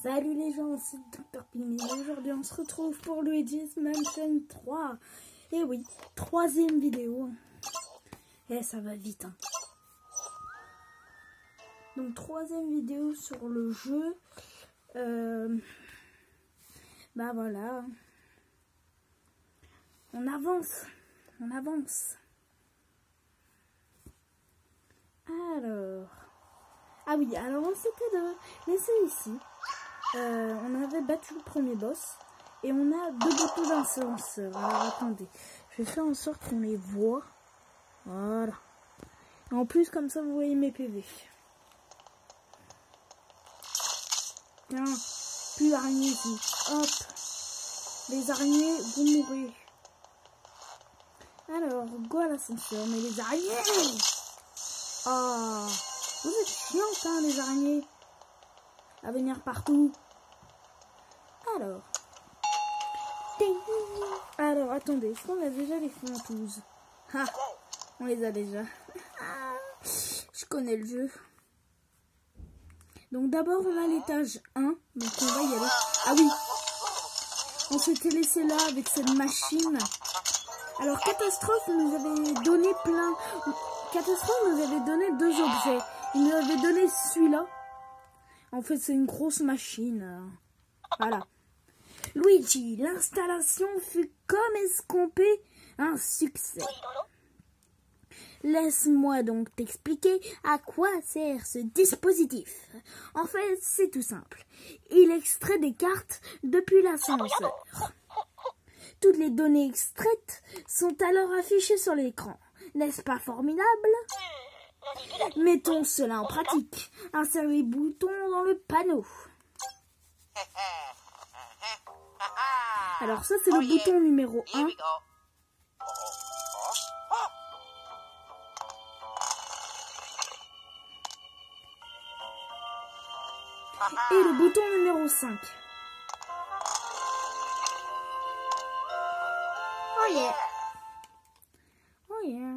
Salut les gens, c'est Dr Pim et aujourd'hui on se retrouve pour Luigi's Mansion 3. Et oui, troisième vidéo. Et ça va vite. Hein. Donc troisième vidéo sur le jeu. Bah voilà. On avance. On avance. Alors. Ah oui, alors on s'était de laisser ici. On avait battu le premier boss. Et on a deux boutons d'ascenseur. Alors attendez. Je vais faire en sorte qu'on les voit. Voilà. Et en plus, comme ça, vous voyez mes PV. Tiens, plus d'araignées ici. Hop. Les araignées, vous mourrez. Alors, go à l'ascenseur. Mais les araignées! Ah, vous êtes chiantes, hein, les araignées. À venir partout. Alors. Alors, attendez. Est-ce qu'on a déjà les fantouses? Ah, on les a déjà. Je connais le jeu. Donc d'abord, on a l'étage 1. Donc on va y aller. Ah oui. On s'était laissé là avec cette machine. Alors, Catastrophe nous avait donné plein... Catastrophe nous avait donné deux objets. Il nous avait donné celui-là. En fait, c'est une grosse machine. Voilà. Luigi, l'installation fut comme escompté un succès. Laisse-moi donc t'expliquer à quoi sert ce dispositif. En fait, c'est tout simple. Il extrait des cartes depuis l'ascenseur. Toutes les données extraites sont alors affichées sur l'écran. N'est-ce pas formidable? Mettons cela en pratique. Insérez les boutons dans le panneau. Alors ça, c'est le bouton numéro 1. Et le bouton numéro 5. Oh yeah. Oh yeah.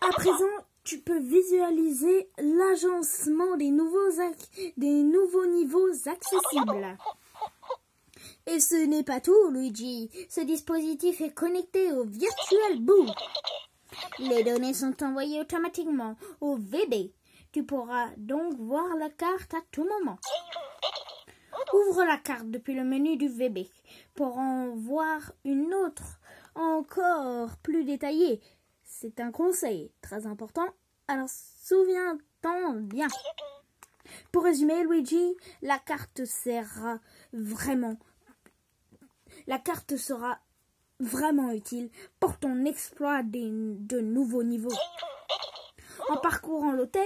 À présent, tu peux visualiser l'agencement des nouveaux niveaux accessibles. Et ce n'est pas tout, Luigi. Ce dispositif est connecté au Virtual Boot. Les données sont envoyées automatiquement au VB. Tu pourras donc voir la carte à tout moment. Ouvre la carte depuis le menu du VB pour en voir une autre encore plus détaillée. C'est un conseil très important, alors souviens-t'en bien. Pour résumer, Luigi, la carte sera vraiment utile pour ton exploit de nouveaux niveaux. En parcourant l'hôtel,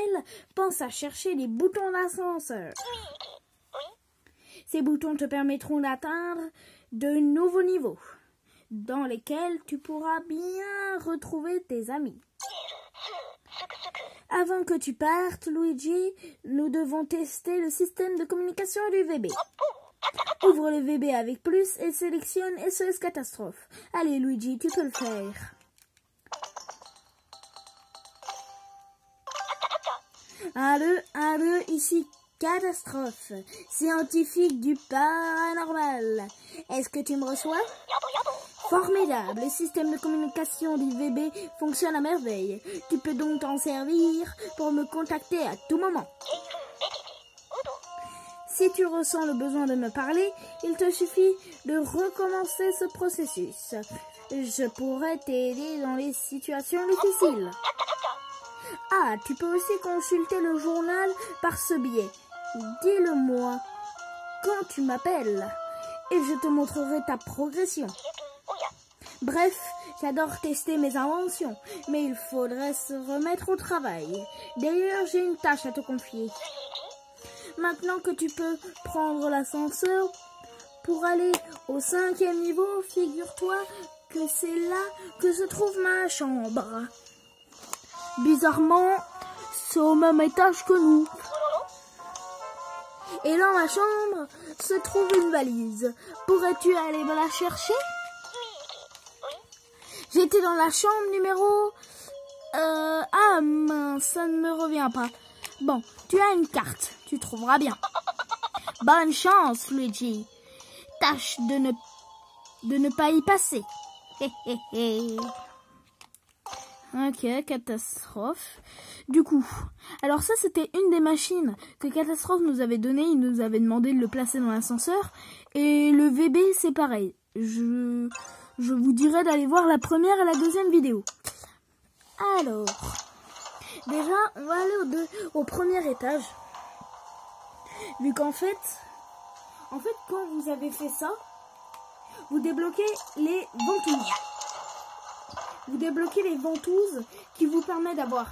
pense à chercher les boutons d'ascenseur. Ces boutons te permettront d'atteindre de nouveaux niveaux, dans lesquels tu pourras bien retrouver tes amis. Avant que tu partes, Luigi, nous devons tester le système de communication du VB. Ouvre le VB avec plus et sélectionne SOS Catastrophe. Allez Luigi, tu peux le faire. Allô, ici Catastrophe, scientifique du paranormal. Est-ce que tu me reçois? Formidable, le système de communication du VB fonctionne à merveille. Tu peux donc t'en servir pour me contacter à tout moment. Si tu ressens le besoin de me parler, il te suffit de recommencer ce processus. Je pourrais t'aider dans les situations difficiles. Ah, tu peux aussi consulter le journal par ce biais. Dis-le-moi quand tu m'appelles et je te montrerai ta progression. Bref, j'adore tester mes inventions, mais il faudrait se remettre au travail. D'ailleurs, j'ai une tâche à te confier. Maintenant que tu peux prendre l'ascenseur pour aller au 5e niveau, figure-toi que c'est là que se trouve ma chambre. Bizarrement, c'est au même étage que nous. Et dans ma chambre se trouve une valise. Pourrais-tu aller me la chercher? J'étais dans la chambre numéro... Ah mince, ça ne me revient pas. Bon, tu as une carte, tu trouveras bien. Bonne chance, Luigi. Tâche de ne pas y passer. Ok, catastrophe. Du coup, alors ça c'était une des machines que Catastrophe nous avait donné. Il nous avait demandé de le placer dans l'ascenseur. Et le VB c'est pareil. Je vous dirai d'aller voir la première et la deuxième vidéo. Alors, déjà on va aller au premier étage. Vu qu'en fait, quand vous avez fait ça, vous débloquez les ventouses. Vous débloquez les ventouses qui vous permettent d'avoir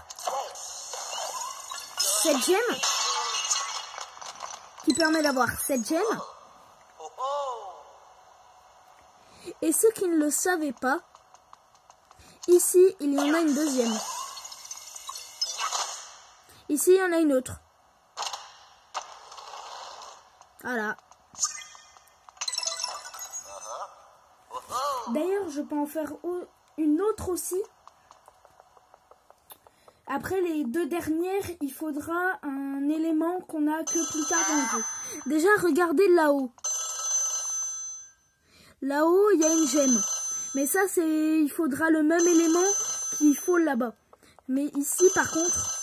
cette gemme. Et ceux qui ne le savaient pas, ici il y en a une deuxième. Ici il y en a une autre. Voilà. D'ailleurs, je peux en faire une autre aussi. Après les deux dernières, il faudra un élément qu'on n'a que plus tard dans le jeu. Déjà, regardez là-haut. Là-haut, il y a une gemme. Mais ça, il faudra le même élément qu'il faut là-bas. Mais ici, par contre,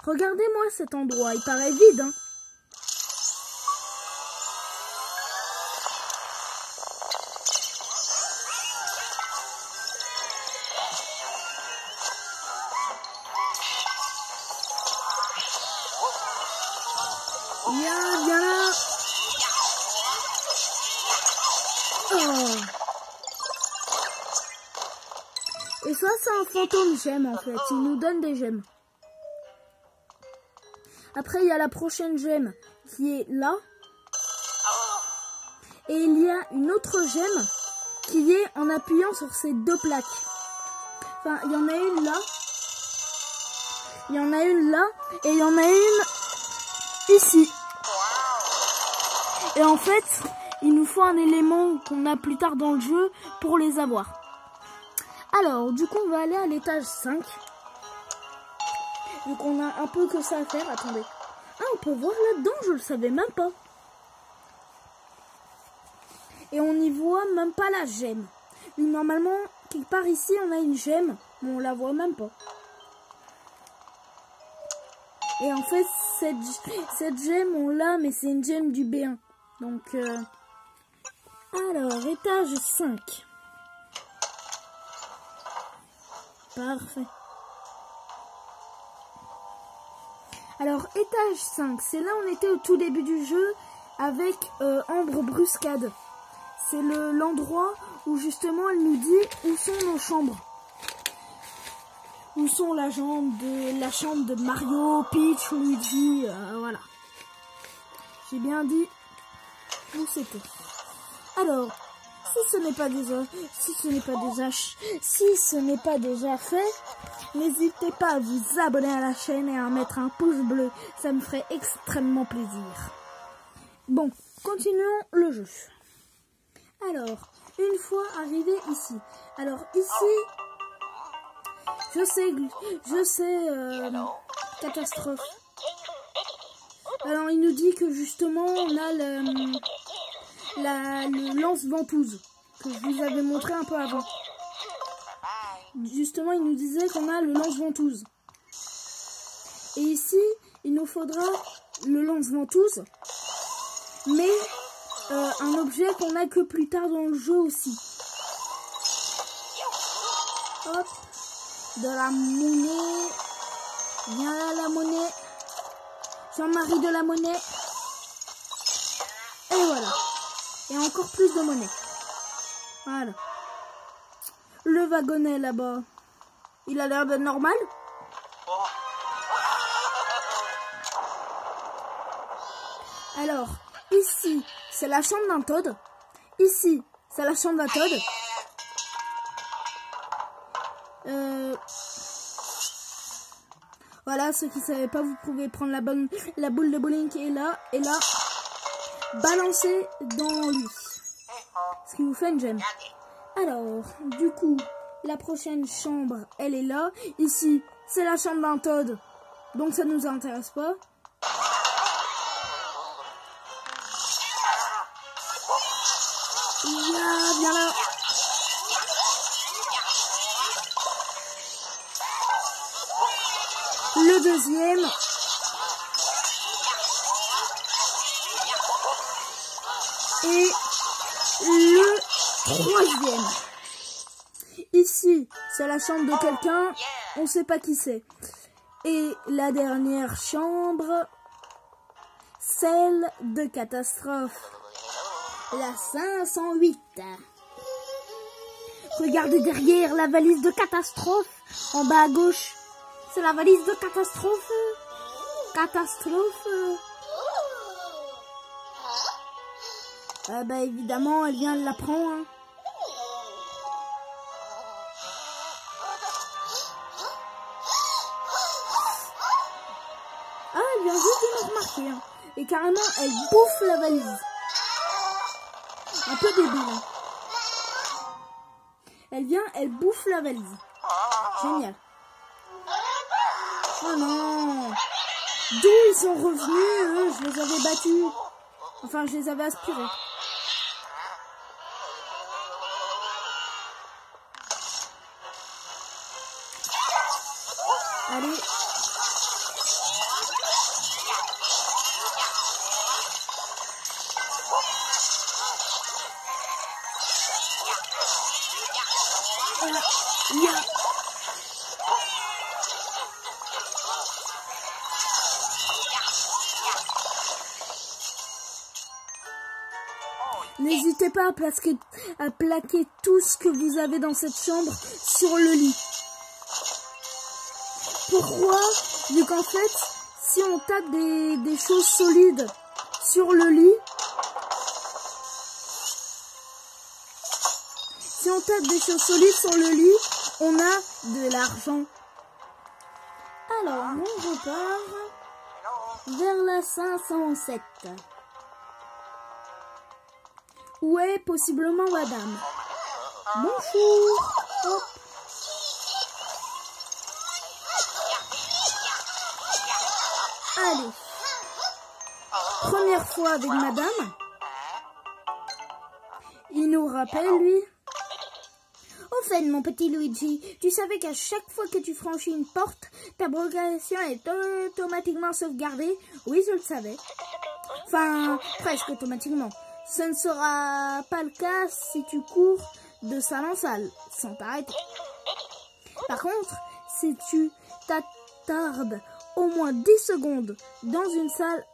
regardez-moi cet endroit. Il paraît vide, hein. Viens là. Oh. Et ça, c'est un fantôme gemme en fait. Il nous donne des gemmes. Après, il y a la prochaine gemme qui est là. Et il y a une autre gemme qui est en appuyant sur ces deux plaques. Enfin, il y en a une là. Il y en a une là. Et il y en a une ici. Et en fait, il nous faut un élément qu'on a plus tard dans le jeu pour les avoir. Alors, du coup, on va aller à l'étage 5. Vu qu'on a un peu que ça à faire. Attendez. Ah, on peut voir là-dedans, je le savais même pas. Et on n'y voit même pas la gemme. Normalement, quelque part ici, on a une gemme, mais on la voit même pas. Et en fait, cette gemme, on l'a, mais c'est une gemme du B1. Donc, alors, étage 5. Parfait. Alors, étage 5, c'est là où on était au tout début du jeu avec Ambre Bruscade. C'est l'endroit où justement elle nous dit où sont nos chambres. Où sont la chambre de Mario, Peach, Luigi, voilà. J'ai bien dit où c'était. Alors, si ce n'est pas déjà fait, n'hésitez pas à vous abonner à la chaîne et à mettre un pouce bleu. Ça me ferait extrêmement plaisir. Bon, continuons le jeu. Alors, une fois arrivé ici. Alors ici, je sais, catastrophe. Alors il nous dit que justement on a le lance-ventouse que je vous avais montré un peu avant. Justement, il nous disait qu'on a le lance-ventouse. Et ici, il nous faudra le lance-ventouse, mais un objet qu'on a que plus tard dans le jeu aussi. Hop, de la monnaie. Viens là, la monnaie. Jean-Marie de la monnaie. Et voilà. Et encore plus de monnaie. Voilà. Le wagonnet là-bas. Il a l'air d'être normal. Alors, ici, c'est la chambre d'un Toad. Ici, c'est la chambre d'un Toad. Voilà, ceux qui ne savaient pas, vous pouvez prendre la boule de bowling qui est là, et là, balancer dans lui. Ce qui vous fait une gemme. Alors, du coup, la prochaine chambre, elle est là. Ici, c'est la chambre d'un Toad. Donc ça ne nous intéresse pas. deuxième. Et le troisième. Ici, c'est la chambre de quelqu'un. On ne sait pas qui c'est. Et la dernière chambre, celle de catastrophe. La 508. Regardez derrière la valise de catastrophe. En bas à gauche. C'est la valise de catastrophe. Catastrophe. Bah évidemment, elle vient de la prendre. Hein. Ah, elle vient juste de me remarquer. Hein. Et carrément, elle bouffe la valise. Un peu débile. Elle vient, elle bouffe la valise. Génial. Oh non. D'où ils sont revenus, eux, je les avais battus. Enfin, je les avais aspirés. Allez. Yeah. N'hésitez pas à plaquer tout ce que vous avez dans cette chambre sur le lit. Pourquoi? Vu qu'en fait, si on tape des choses solides sur le lit, on a de l'argent. Alors, on repart vers la 507. Où est possiblement madame? Bonjour. Hop. Allez. Première fois avec madame. Il nous rappelle, lui. Au fait, mon petit Luigi, tu savais qu'à chaque fois que tu franchis une porte, ta progression est automatiquement sauvegardée? Oui, je le savais. Enfin, presque automatiquement. Ce ne sera pas le cas si tu cours de salle en salle, sans t'arrêter. Par contre, si tu t'attardes au moins 10 secondes dans une salle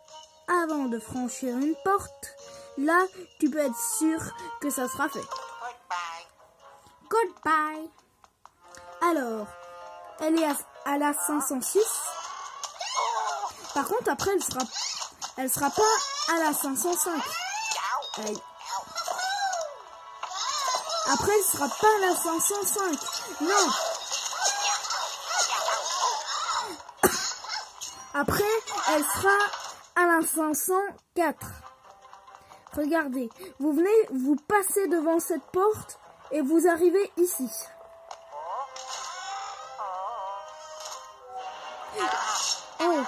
avant de franchir une porte, là, tu peux être sûr que ça sera fait. Goodbye. Alors, elle est à la 506. Par contre, après, elle sera pas à la 505. Aïe. Après, elle sera pas à la 505. Non. Après, elle sera à la 504. Regardez, vous passez devant cette porte et vous arrivez ici. Oh.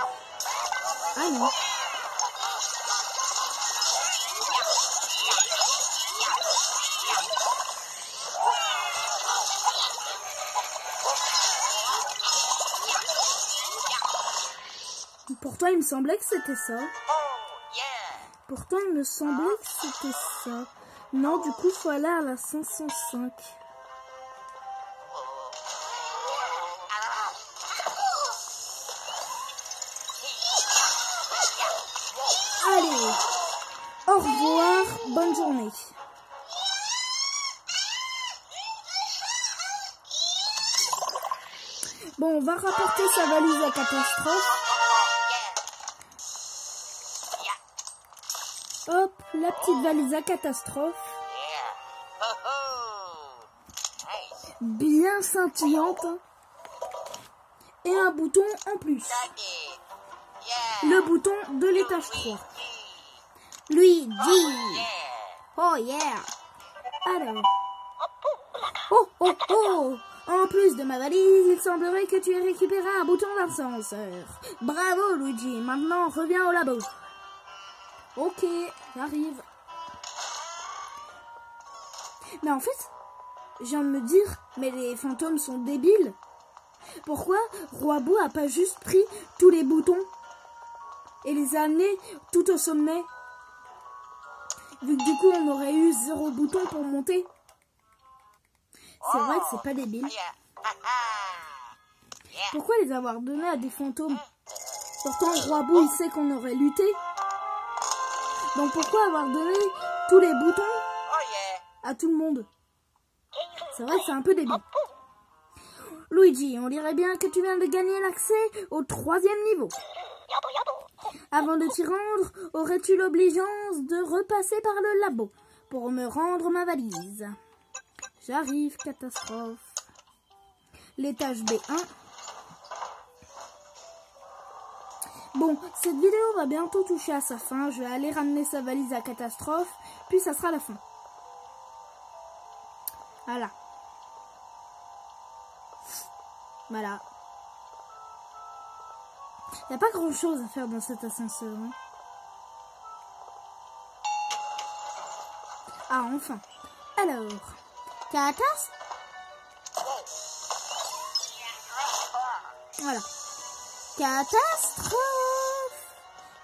Ah non. Pourtant, il me semblait que c'était ça. Pourtant, il me semblait que c'était ça. Non, du coup, il faut aller à la 505. Allez, au revoir, bonne journée. Bon, on va rapporter sa valise à catastrophe. Hop, la petite valise à catastrophe. Bien scintillante. Et un bouton en plus. Le bouton de l'étage 3. Luigi. Oh yeah. Alors. Oh oh oh. En plus de ma valise, il semblerait que tu aies récupéré un bouton d'ascenseur. Bravo Luigi. Maintenant, reviens au labo. Ok, j'arrive. Mais en fait, je viens de me dire, mais les fantômes sont débiles. Pourquoi Roi Boo a pas juste pris tous les boutons et les a amenés tout au sommet? Vu que du coup on aurait eu 0 bouton pour monter. C'est vrai que c'est pas débile. Pourquoi les avoir donnés à des fantômes? Pourtant Roi Boo il sait qu'on aurait lutté. Donc pourquoi avoir donné tous les boutons à tout le monde? C'est vrai que c'est un peu débile. Luigi, on dirait bien que tu viens de gagner l'accès au 3e niveau. Avant de t'y rendre, aurais-tu l'obligeance de repasser par le labo pour me rendre ma valise? J'arrive, catastrophe. L'étage B1. Bon, cette vidéo va bientôt toucher à sa fin. Je vais aller ramener sa valise à catastrophe, puis ça sera la fin. Voilà. Voilà. Il n'y a pas grand chose à faire dans cet ascenseur. Hein. Ah, enfin. Alors, catastrophe. Voilà. Catastrophe.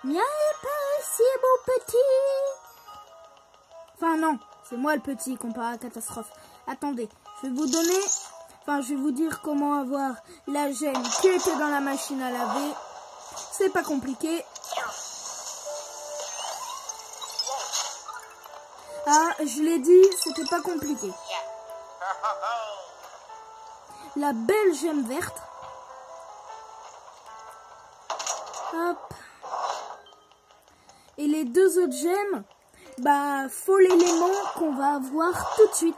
Viens pas ici, beau petit. Enfin, non. C'est moi le petit comparé à catastrophe. Attendez. Je vais vous donner... Enfin, je vais vous dire comment avoir la gemme qui était dans la machine à laver. C'est pas compliqué. Ah, je l'ai dit, c'était pas compliqué. La belle gemme verte. Hop. Et les 2 autres gemmes, bah, faut l'élément qu'on va avoir tout de suite.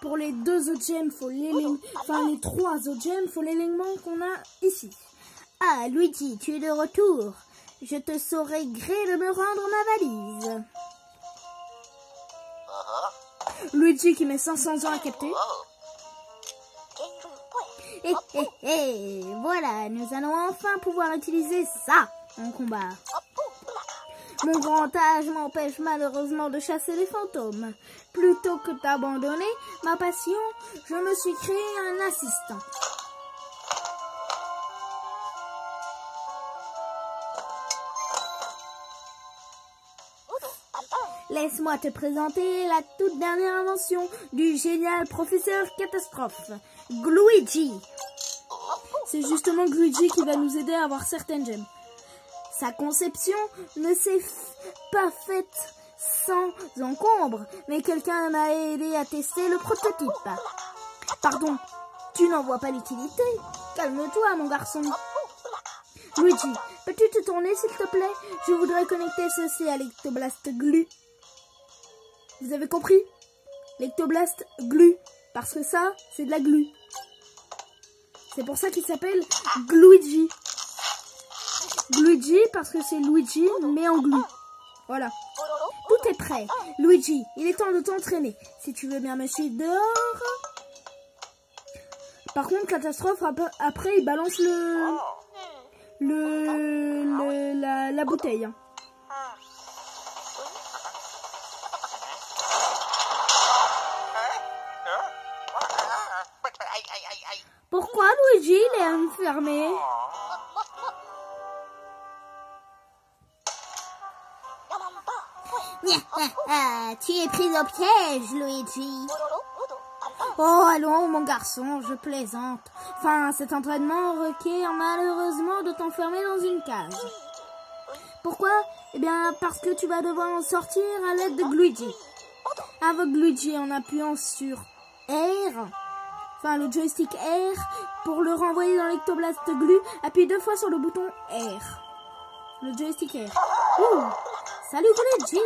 Pour les 2 autres gemmes, faut l'élément, enfin les 3 autres gemmes, faut l'élément qu'on a ici. Ah, Luigi, tu es de retour. Je te saurai gré de me rendre ma valise. Luigi qui met 500 ans à capter. Voilà, nous allons enfin pouvoir utiliser ça en combat. Mon grand âge m'empêche malheureusement de chasser les fantômes. Plutôt que d'abandonner ma passion, je me suis créé un assistant. Laisse-moi te présenter la toute dernière invention du génial professeur Catastrophe, Gluigi. C'est justement Gluigi qui va nous aider à avoir certaines gemmes. Sa conception ne s'est pas faite sans encombre, mais quelqu'un m'a aidé à tester le prototype. Pardon, tu n'en vois pas l'utilité? Calme-toi, mon garçon. Luigi, peux-tu te tourner, s'il te plaît? Je voudrais connecter ceci à l'Ectoblast Glu. Vous avez compris? L'Ectoblast Glu. Parce que ça, c'est de la glu. C'est pour ça qu'il s'appelle Gluigi. Gluigi parce que c'est Luigi, mais en glu. Voilà. Tout est prêt. Luigi, il est temps de t'entraîner. Si tu veux bien me suivre dehors. Par contre, Catastrophe, après, il balance la bouteille. Hein. Pourquoi Luigi, il est enfermé? Tu es pris au piège, Luigi. Oh, allons, mon garçon, je plaisante. Enfin, cet entraînement requiert malheureusement de t'enfermer dans une cage. Pourquoi? Eh bien, parce que tu vas devoir en sortir à l'aide de Luigi. Avec Luigi, en appuyant sur R, enfin le joystick R, pour le renvoyer dans l'Ectoblast Glu, appuie 2 fois sur le bouton R. Le joystick R. Ouh. Salut Luigi.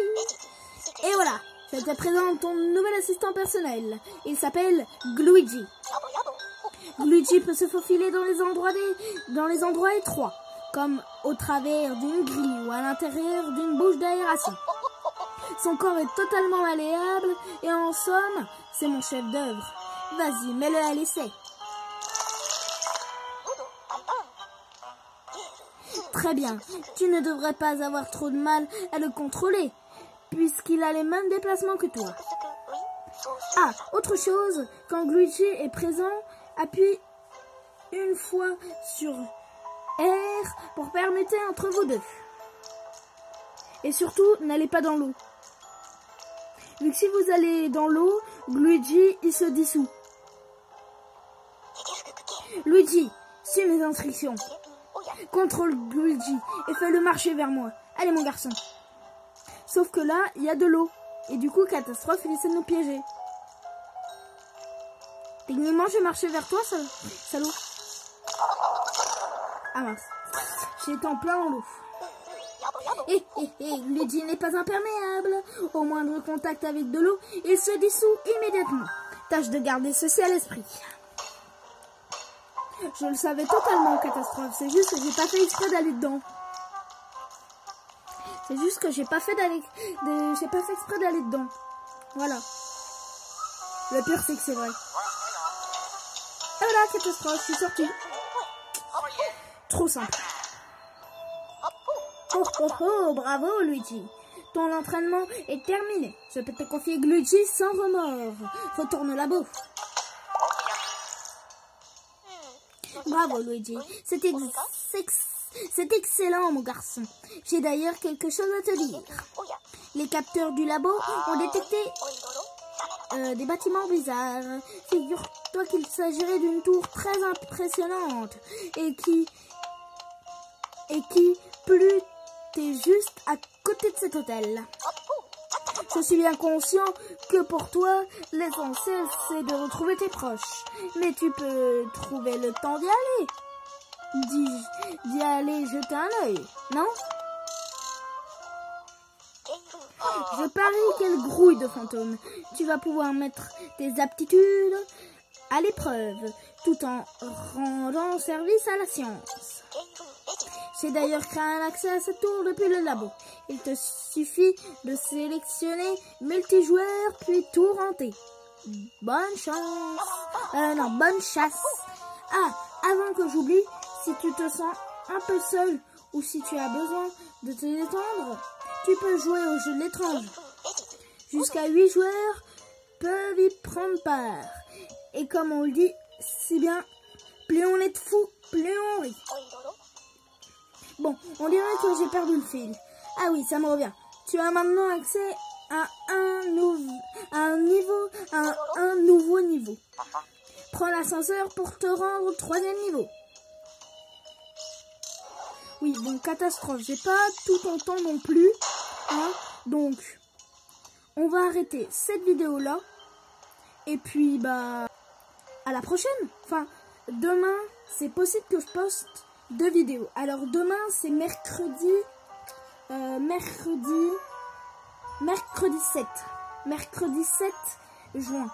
Et voilà, je te présente ton nouvel assistant personnel. Il s'appelle Gluigi. Luigi peut se faufiler dans les endroits étroits, comme au travers d'une grille ou à l'intérieur d'une bouche d'aération. Son corps est totalement malléable et en somme, c'est mon chef d'œuvre. Vas-y, mets-le à l'essai. Très bien, tu ne devrais pas avoir trop de mal à le contrôler, puisqu'il a les mêmes déplacements que toi. Ah, autre chose, quand Luigi est présent, appuie une fois sur R pour permuter entre vous deux. Et surtout, n'allez pas dans l'eau. Vu que si vous allez dans l'eau, Luigi, il se dissout. Luigi, suis mes instructions. Contrôle Luigi et fais-le marcher vers moi. Allez mon garçon. Sauf que là, il y a de l'eau. Et du coup, Catastrophe, il essaie de nous piéger. Techniquement, je vais marcher vers toi, salaud. Ah mince. J'étais en plein dans l'eau. Luigi n'est pas imperméable. Au moindre contact avec de l'eau, il se dissout immédiatement. Tâche de garder ceci à l'esprit. Je le savais totalement, Catastrophe. C'est juste que j'ai pas fait exprès d'aller dedans. C'est juste que j'ai pas fait exprès d'aller dedans. Voilà. Le pire, c'est que c'est vrai. Et voilà, Catastrophe, je suis sortie. Trop simple. Oh oh oh, bravo Luigi. Ton entraînement est terminé. Je peux te confier Luigi sans remords. Retourne là-bas. Bravo Luigi. C'est excellent mon garçon. J'ai d'ailleurs quelque chose à te dire. Les capteurs du labo ont détecté des bâtiments bizarres. Figure-toi qu'il s'agirait d'une tour très impressionnante et qui plus t'es juste à côté de cet hôtel. Je suis bien conscient que pour toi, l'essentiel c'est de retrouver tes proches. Mais tu peux trouver le temps d'y aller. D'y aller jeter un œil, non? Je parie quelle grouille de fantômes. Tu vas pouvoir mettre tes aptitudes à l'épreuve, tout en rendant service à la science. J'ai d'ailleurs créé un accès à cette tour depuis le labo. Il te suffit de sélectionner multijoueur puis tour hanté. Bonne chance. Bonne chasse. Ah, avant que j'oublie, si tu te sens un peu seul ou si tu as besoin de te détendre, tu peux jouer au jeu de l'étrange. Jusqu'à 8 joueurs peuvent y prendre part. Et comme on le dit si bien, plus on est de fous, plus on rit. Bon, on dirait que j'ai perdu le fil. Ah oui, ça me revient. Tu as maintenant accès à un nouveau niveau. Prends l'ascenseur pour te rendre au 3e niveau. Oui, bon, Catastrophe, j'ai pas tout ton temps non plus. Hein, donc, on va arrêter cette vidéo-là. Et puis, bah, à la prochaine. Enfin, demain, c'est possible que je poste 2 vidéos. Alors, demain, c'est mercredi 7. Mercredi 7 juin.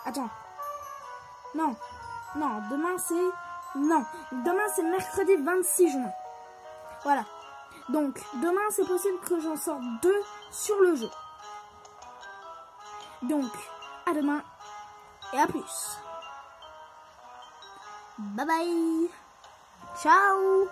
Attends. Non, demain c'est mercredi 26 juin. Voilà. Donc, demain, c'est possible que j'en sorte 2 sur le jeu. Donc, à demain et à plus. Bye bye. Ciao.